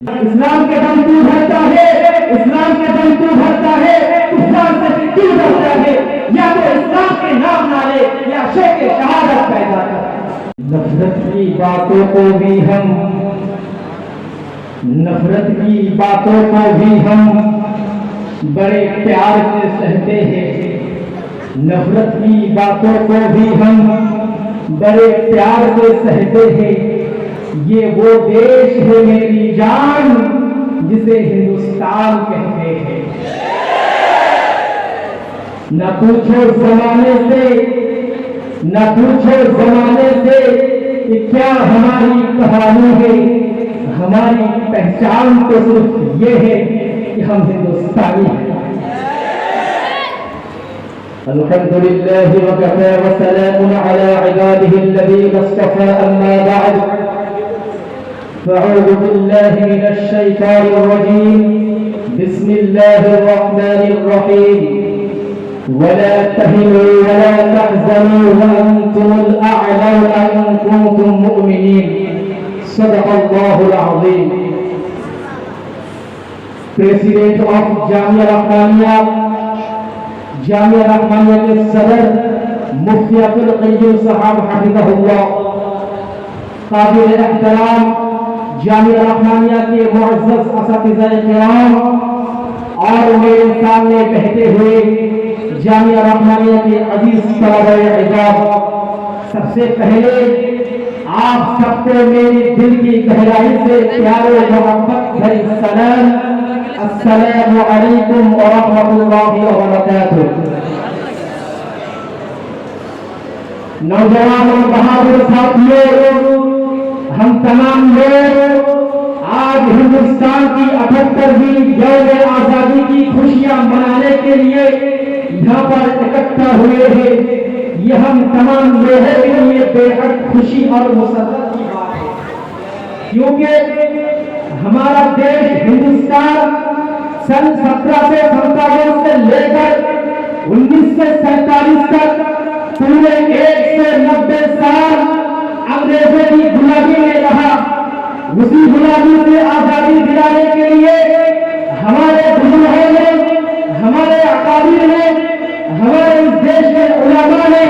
اسلام کے دم تو بھرتا ہے، اسلام کے دم تو بھرتا ہے، کفار سے کیوں ڈرتا ہے؟ یا تو اسلام کے نام نہ لے یا شوق شہادت پیدا کر۔ نفرت کی باتوں کو بھی ہم بڑے پیار سے سہتے ہیں، نفرت کی باتوں کو بھی ہم بڑے پیار سے سہتے ہیں۔ یہ وہ دیش ہے میری جان جسے ہندوستان کہتے ہیں۔ نہ پوچھو زمانے سے کہ کیا ہماری کہانی ہے، ہماری پہچان تو صرف یہ ہے کہ ہم ہندوستانی ہیں۔ الحمدللہ وکفی وسلام علی عباده الذین اصطفی، اما بعد فأعوذ بالله من الشيطان الرجيم، بسم الله الرحمن الرحيم، ولا تهنوا ولا تحزنوا وأنتم الأعلون إن كنتم مؤمنين، صدق الله العظيم۔ پریزیڈنٹ آف جامعہ رحمانیہ کے صدر مفتی عبدالقیوم صاحب حفظہ اللہ، قابل احترام جامعہ رحمانیہ کے معزز اساتذہ کرام اور میرے سامنے بیٹھے ہوئے جامعہ رحمانیہ کے عزیز طلبہ اعزاز، سب سے پہلے آپ سب کو میری دل کی گہرائی سے پیار و محبت بھری سلام، السلام علیکم ورحمۃ اللہ وبرکاتہ۔ نوجوان اور بہادر ساتھیوں، ہم تمام لوگ آج ہندوستان کی 78ویں یوم آزادی کی خوشیاں منانے کے لیے یہاں پر اکٹھا ہوئے ہیں۔ یہ ہم تمام لوگوں کے لیے بے حد خوشی اور مسرت کی بات ہے، کیونکہ ہمارا دیش ہندوستان سن 1757 سے لے کر 1947 تک پورے 190 سال انگریزوں کی غلامی میں رہا۔ اسی غلامی سے آزادی دلانے کے لیے ہمارے بزرگوں نے، ہمارے اکابر نے، ہمارے اس دیش کے علماء نے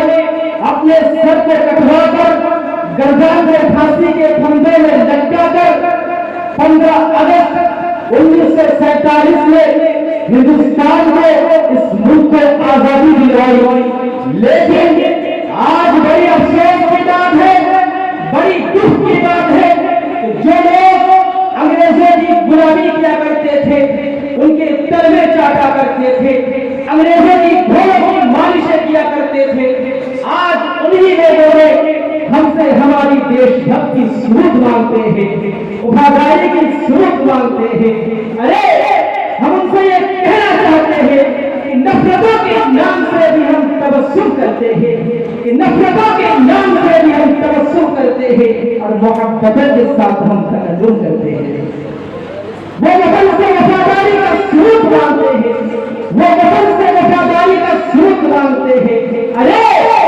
اپنے سر کو کٹوا کر گردان کو پھانسی کے پھندے میں لٹکا کر 15 اگست 1947 میں ہندوستان کو، اس ملک کو آزادی دلائی۔ لیکن آج بڑی افسوس کی بات ہے، بڑی دکھ کی بات ہے کہ جو لوگ انگریزوں کی غلامی کیا کرتے تھے، ان کے تلوے چاٹا کرتے تھے، انگریزوں کی گھوڑوں کی مالشیں کیا کرتے تھے، آج انہی لوگوں نے ہم سے ہماری دیش بھکتی کی سرود مانگتے ہیں، وفاداری کی سرود مانگتے ہیں۔ ارے ہم ان سے یہ کہنا چاہتے ہیں کہ نفرتوں کے نام سے بھی ہم تبسم کرتے ہیں، کہ نفرتوں کے نام سے بھی ہم تبسم کرتے ہیں اور محبت کے ساتھ ہم تکلم کرتے ہیں۔ وہ وطن سے وفاداری کا سرود مانگتے ہیں، وہ وطن سے وفاداری کا سرود مانگتے ہیں۔ ارے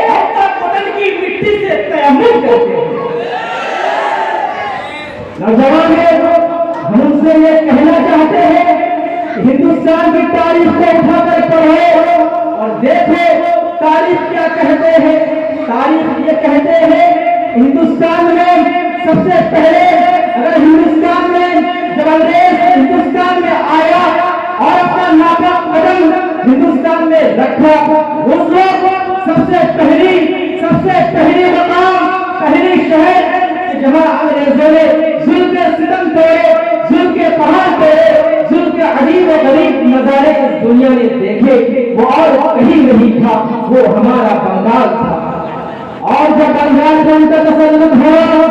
ہم تک وطن کی مٹی سے تیمم کرتے ہیں۔ نوجوان ہم ان سے یہ کہنا چاہتے ہیں کہ ہندوستان کی تاریخ کو اٹھا کر پڑھو اور دیکھو تاریخ کیا کہتے ہیں۔ تاریخ یہ کہتے ہیں ہندوستان میں سب سے پہلے، اگر ہندوستان میں جب انگریز ہندوستان میں آیا اور اپنا ناپاک قدم ہندوستان میں رکھا، اس وقت سب سے پہلی مقام، پہلی شہر جہاں انگریزوں نے ظلم کے ستم توڑے، ظلم کے پہاڑ توڑے، ظلم کے عجیب و غریب نظارے اس دنیا نے دیکھے، وہ اور کہیں نہیں تھا، وہ ہمارا بنگال تھا۔ اور جب بنگال کا ان کا تسلط ہوا،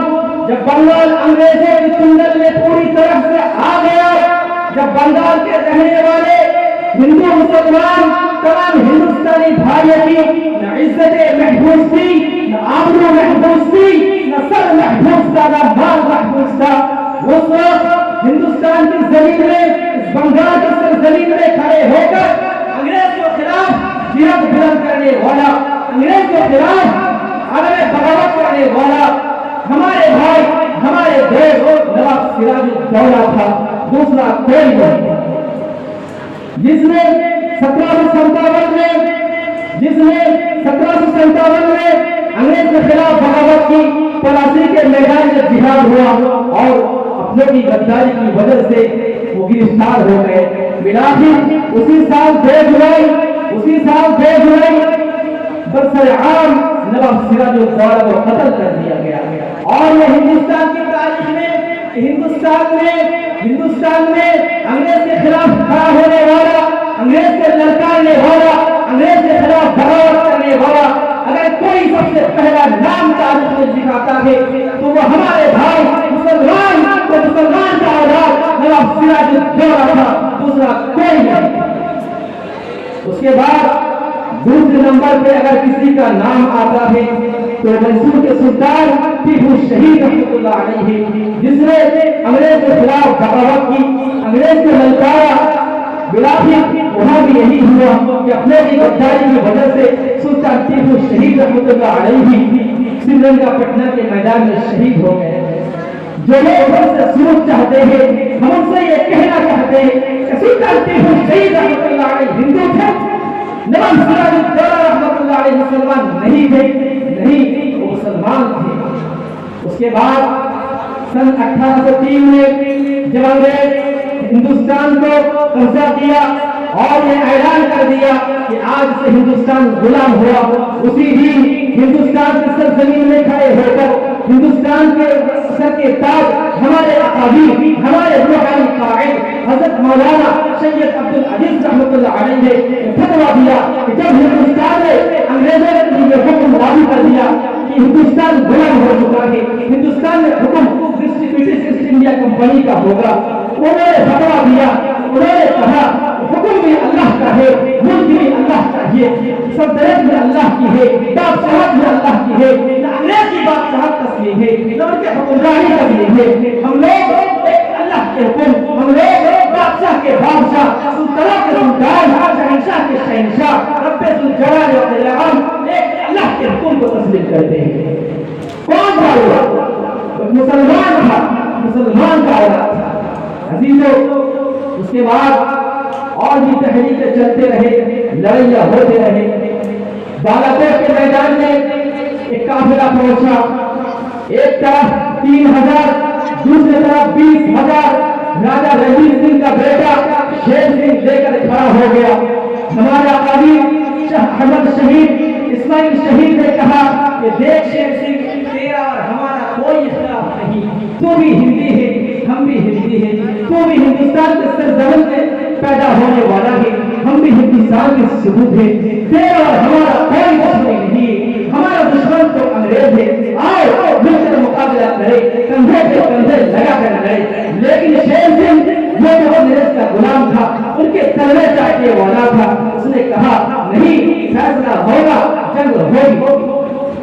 جب بنگال انگریزوں کے چنگل میں پوری طرح سے آ گیا، جب بنگال کے رہنے والے ہندو مسلمان تمام ہندوستانی بھائیوں کی نہ عزت محفوظ تھی، نہ آبرو محفوظ تھی، نہ سر محفوظ تھا، نہ مال محفوظ تھا، اس وقت ہندوستان کی زمین میں، اس بنگال کی سرزمین میں کھڑے ہو کر انگریز کے خلاف جہاد بلند کرنے والا، انگریز کے خلاف عدم بغاوت کرنے والا ہمارے بھائی ہمارے دیش نواب سراج الدولہ تھا، دوسرا کوئی نہیں، جس نے 1757 میں انگریز کے خلاف بغاوت کی، پلاسی کے میدان میں جہاد ہوا اور اپنے کی غداری کی وجہ سے وہ گرفتار ہو گئے۔ بالآخر اسی سال 2 جولائی برسر-عام نواب سراج الدولہ کو قتل کر دیا گیا، اور یہ ہندوستان کی تاریخ میں انگریز کے خلاف کھڑا ہونے والا، انگریز کو للکارنے والا، انگریز کے خلاف بغاوت کرنے والا اگر کوئی سب سے پہلا نام تاریخ میں دکھاتا ہے تو وہ ہمارے بھائی مسلمان کا اولاد نواب سراج الدولہ تھا، دوسرا کوئی نہیں۔ اس کے بعد دوسرے نمبر پہ اگر کسی کا نام آتا ہے تو میسور کے سلطان ٹیپو شہید رحمۃ اللہ علیہ، جس نے انگریز کے خلاف بغاوت کی، انگریز کو للکارا۔ بالآخر وہاں بھی یہی ہوا کہ اپنے کی غداری کی وجہ سے سلطان ٹیپو شہید رحمۃ اللہ علیہ سرینگر پٹنہ کے میدان میں شہید ہو گئے۔ جو لوگ ہم سے سلوک چاہتے ہیں، ہم ان سے یہ کہنا چاہتے ہیں کہ سلطان ٹیپو شہید رحمۃ اللہ علیہ ہندو تھے، نواب سراج الدولہ رحمۃ اللہ علیہ مسلمان نہیں تھے، نہیں، وہ مسلمان تھے۔ اس کے بعد سن 1803 میں جب انگریز ہندوستان کو قبضہ کیا اور یہ اعلان کر دیا کہ آج سے ہندوستان غلام ہوا، اسی دن ہندوستان کی سرزمین میں کھڑے ہو کر ہندوستان کے سر کے تاج ہمارے اکابر، ہمارے روحانی قائد حضرت مولانا سید عبد العزیز رحمۃ اللہ علیہ نے فتویٰ دیا کہ جب ہندوستان میں انگریزوں نے یہ حکم جاری کر دیا کہ ہندوستان غلام ہو چکا ہے، ہندوستان میں حکم برٹش ایسٹ انڈیا کمپنی کا ہوگا، انہوں نے فتویٰ دیا، انہوں نے کہا حکم بھی اللہ کا ہے، ملک بھی اللہ کا ہے، سلطنت بھی اللہ کی ہے، بادشاہت بھی اللہ کی ہے، نہ انگریز کی بادشاہت تسلیم ہے، نہ ان کے حکمرانی تسلیم ہے۔ ہم لوگ ایک اللہ کے حکم، ہم لوگ بادشاہ کے بادشاہ، سلطنت کے سلطان، شہنشاہ کے شہنشاہ، رب ذوالجلال والاکرام ایک اللہ کے حکم کو تسلیم کرتے ہیں۔ کون تھا وہ؟ مسلمان تھا، مسلمان کا اولاد تھا۔ عزیزو، اس کے بعد اور بھی تحریکیں چلتے رہے، لڑائیاں ہوتے رہے۔ بالاکوٹ کے میدان میں ایک قافلہ پہنچا، ایک طرف 3000، دوسری طرف 20,000 راجا رنجیت سنگھ کا بیٹا شیر سنگھ لے کر کھڑا ہو گیا۔ ہمارا قاضی شاہ احمد شہید اسماعیل شہید نے کہا کہ دیکھ شیر سنگھ، تیرا اور ہمارا کوئی اختلاف نہیں، تو بھی ہندی ہے، ہم بھی ہندی ہیں، تو بھی ہندوستان کے سرزمین میں پیدا ہونے والا ہے، ہم بھی ہندوستان کے ثبوت ہیں، تیرا اور ہمارا کوئی دشمنی نہیں ہے، ہمارا دشمن تو انگریز ہے، آؤ مل کر مقابلہ کرے، کندھے پہ کندھے لگا کر لڑے۔ لیکن شیر سنگھ جو انگریز کا غلام تھا، ان کے تلوے چاٹنے والا تھا، اس نے کہا نہیں، فیصلہ ہوگا، جنگ ہوگی۔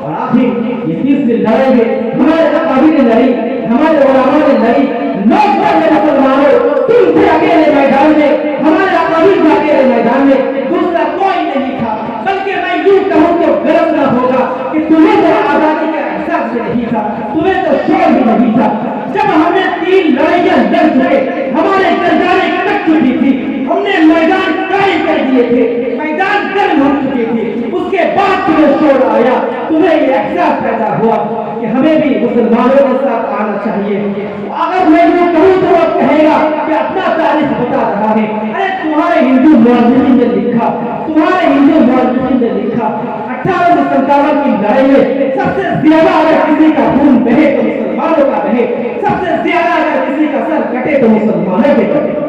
اور آخر یہ تیسری لڑائی میں ہمارے اکابر نے لڑی، ہمارے علماء نے لڑی، لوگ مسلمانوں تم تھے اکیلے میدان میں، ہمارے اکابر تھے اکیلے میدان میں، دوسرا کوئی نہیں تھا۔ بلکہ میں یوں کہوں تو غلط نہ ہوگا کہ تمہیں تو آزادی کا احساس بھی نہیں تھا، تمہیں تو شعور بھی نہیں تھا۔ جب ہمیں 3 لڑائیاں لڑ چکے، ہمارے گردانیں کٹ چکی تھی، ہم نے میدان قائم کر دیے تھے، میدان گرم ہو چکے تھے، اس کے بعد تمہیں شعور آیا، تمہیں یہ احساس پیدا ہوا کہ ہمیں بھی مسلمانوں کے ساتھ آنا چاہیے۔ اگر میں یہ کہوں تو وہ کہے گا کہ اپنا تاریخ بتا رہا ہے، ارے تمہارے ہندو مورخین نے لکھا، تمہارے ہندو مورخین نے لکھا 1857 کی لڑائی میں سب سے زیادہ اگر کسی کا خون بہے تو مسلمانوں کا بہے، سب سے زیادہ اگر کسی کا سر کٹے تو مسلمانوں کے کٹے۔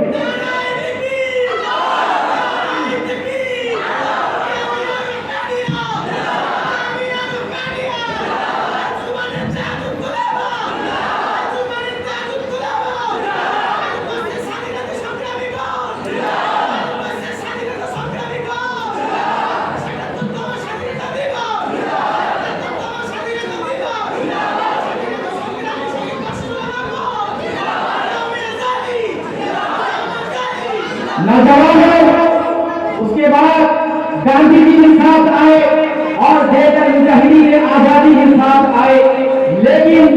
اس کے بعد گاندھی جی کے ساتھ آئے اور دیگر مجاہدین آزادی کے ساتھ آئے، لیکن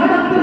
77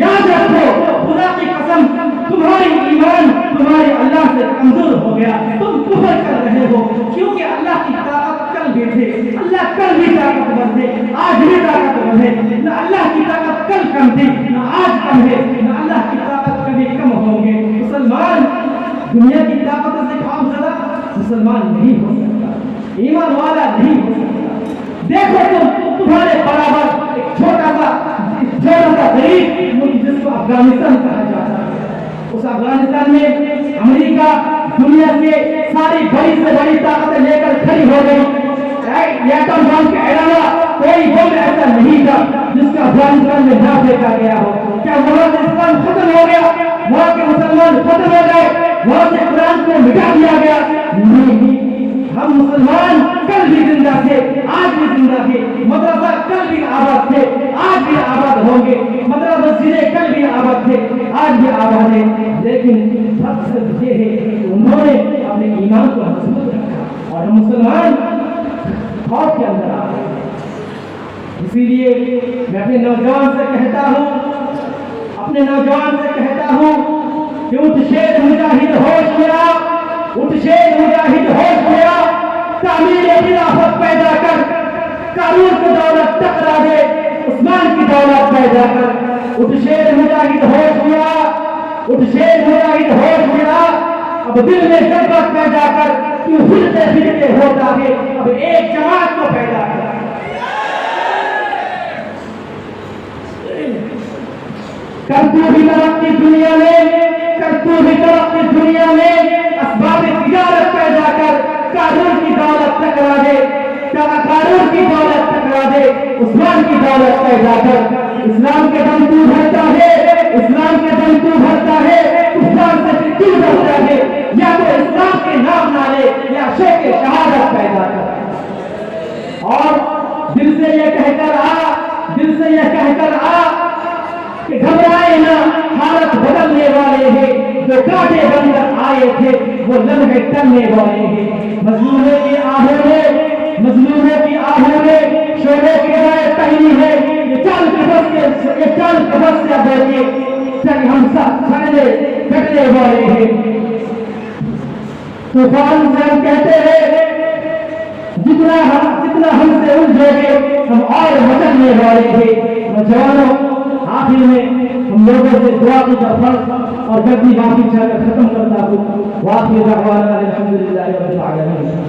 یاد رکھو خدا کی قسم تمہاری ایمان تمہارے اللہ سے کمزور ہو گیا، تم کفر کر رہے ہو، کیونکہ اللہ کی طاقت کل بھی تھی، اللہ کل بھی طاقتور تھے، آج بھی طاقتور ہے، نہ اللہ کی طاقت کل کم تھی نہ آج کم ہے، نہ اللہ کی طاقت کبھی کم ہوں گے۔ مسلمان دنیا کی طاقت سے خوف زدہ مسلمان نہیں ہو سکتا، ایمان والا نہیں ہو سکتا۔ دیکھو تمہارے برابر ایک چھوٹا سا غریب ملک جس کو افغانستان کہا جاتا ہے، اس افغانستان میں امریکہ دنیا کے ساری بڑی سے بڑی طاقتیں لے کر کھڑی ہو گئی، ایٹم بم کے علاوہ کوئی بم ایسا نہیں تھا جس کا افغانستان میں نہ پھینکا گیا ہو۔ کیا وہاں سے اسلام ختم ہو گیا، وہاں کے مسلمان ختم ہو گئے، وہاں سے قرآن کو مٹا دیا گیا؟ نہیں، ہم مسلمان کل بھی زندہ تھے، آج بھی زندہ تھے، مدرسہ کل بھی آباد تھے، آج بھی آباد ہوں گے، مدرسہ مسجدیں کل بھی آباد تھے، آج بھی آباد ہیں، لیکن فرق صرف یہ ہے کہ انہوں نے اپنے ایمان کو مضبوط رکھا اور ہم مسلمان خوف کے اندر آ گئے۔ اسی لیے میں اپنے نوجوان سے کہتا ہوں، اپنے نوجوان سے کہتا ہوں کہ اٹھ شیر مجاہد ہوش میں آ، اٹھ شیر مجاہد ہوش میں آ، تعمیر خلافت پیدا کر، قارون کی دولت ٹکرا دے، عثمان کی دولت پیدا کر۔ اٹھ شیر مجاہد ہوش میں آ، اٹھ شیر مجاہد ہوش میں آ، اب دل میں جذبت پیدا کر، کیوں پھرتے پھرتے ہوتا ہے، اب ایک جماعت کو پیدا کر۔ کر تو بھی ترقی دنیا میں، کر تو بھی ترقی دنیا میں، اسباب تجارت پیدا کر، قارون کی دولت ٹکرا دے، قارون کی دولت ٹکرا دے، عثمان کی دولت پیدا کر۔ اسلام کے دم تو بھرتا ہے، اسلام کے دم تو بھرتا ہے، کفار سے پھر کیوں ڈرتا ہے؟ یا تو اسلام کے نام نہ لے یا شوق شہادت پیدا کر، اور دل سے یہ کہہ کر آ، دل سے یہ کہہ کر آ کہ گھبرائے نہ، حالت بدلنے والے ہیں، جو کاٹے بن کر آئے تھے وہ لمحے ٹلنے والے ہیں۔ مظلوموں کی آہوں میں، مظلوموں کی آہوں میں شعلے کی رائے پہنی ہے، یہ چال قبض سے بیٹھے چل ہم سب چھڑنے ڈٹنے والے ہیں۔ طوفان سے ہم کہتے ہیں جتنا ہم سے الجھو گے ہم اور مچلنے والے ہیں۔ نوجوانوں آخر میں ہم لوگوں سے دعا کی درخواست اور گردی باقی ختم کرتا ہوں۔ واقعی دعوانا الحمدللہ رب العالمین۔